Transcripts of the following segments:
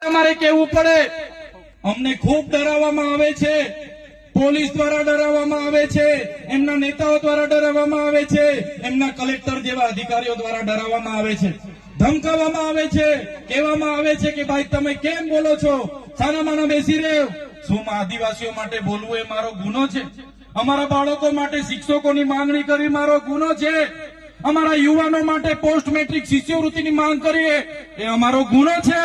તમારે કહેવું પડે, અમને ખૂબ ડરાવવામાં આવે છે, પોલીસ દ્વારા ડરાવવામાં આવે છે, એમના નેતાઓ દ્વારા ડરાવવામાં આવે છે, એમના કલેક્ટર જેવા અધિકારીઓ દ્વારા ડરાવવામાં આવે છે, ધમકાવવામાં આવે છે, કહેવામાં આવે છે કે ભાઈ તમે કેમ બોલો છો, છાનામાના બેસી રહ્યો. શું આદિવાસીઓ માટે બોલવું એ મારો ગુનો છે? અમારા બાળકો માટે શિક્ષકોની માંગણી કરવી મારો ગુનો છે? અમારા યુવાનો માટે પોસ્ટ મેટ્રિક શિષ્યવૃત્તિની માંગ કરીએ એ અમારો ગુનો છે?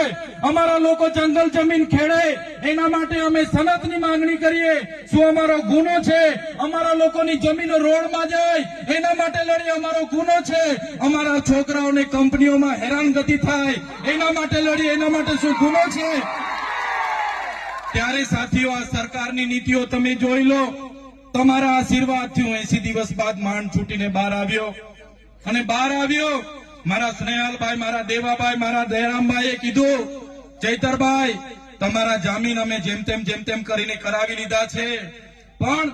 અમારા લોકો જંગલ જમીન ખેડે એના માટે અમે સનદની માંગણી કરીએ શું અમારો ગુનો છે? અમારા લોકોની જમીનો રોડમાં જાય એના માટે લડીએ અમારો ગુનો છે? અમારા છોકરાઓને કંપનીઓમાં હેરાનગતિ થાય એના માટે લડીએ એના માટે શું ગુનો છે? ત્યારે સાથીઓ, આ સરકારની નીતિઓ તમે જોઈ લો. તમારા આશીર્વાદથી હું 80 દિવસ બાદ માંડ છૂટીને બહાર આવ્યો અને બહાર આવ્યો. મારા સ્નેહાલભાઈ, મારા દેવાભાઈ, મારા દયારામભાઈએ કીધું, ચૈતરભાઈ તમારા જામીન અમે જેમ તેમ કરીને કરાવી લીધા છે, પણ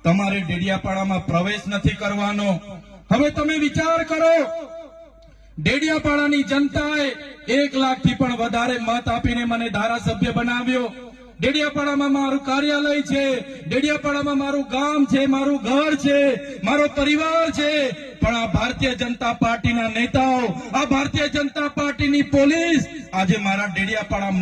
તમારે ડેડિયાપાડામાં પ્રવેશ નથી કરવાનો. હવે તમે વિચાર કરો, ડેડિયાપાડાની જનતાએ 1 લાખથી પણ વધારે મત આપીને મને ધારાસભ્ય બનાવ્યો. ડેડિયાપાડામાં મારું કાર્યાલય છે, ડેડિયાપાડામાં મારું ગામ છે, મારું ઘર છે, મારો પરિવાર છે, પણ આ ભારતીય જનતા પાર્ટીના નેતાઓ, આ ભારતીય જનતા પાર્ટીની પોલીસ આજે મારા ડેડિયાપાડા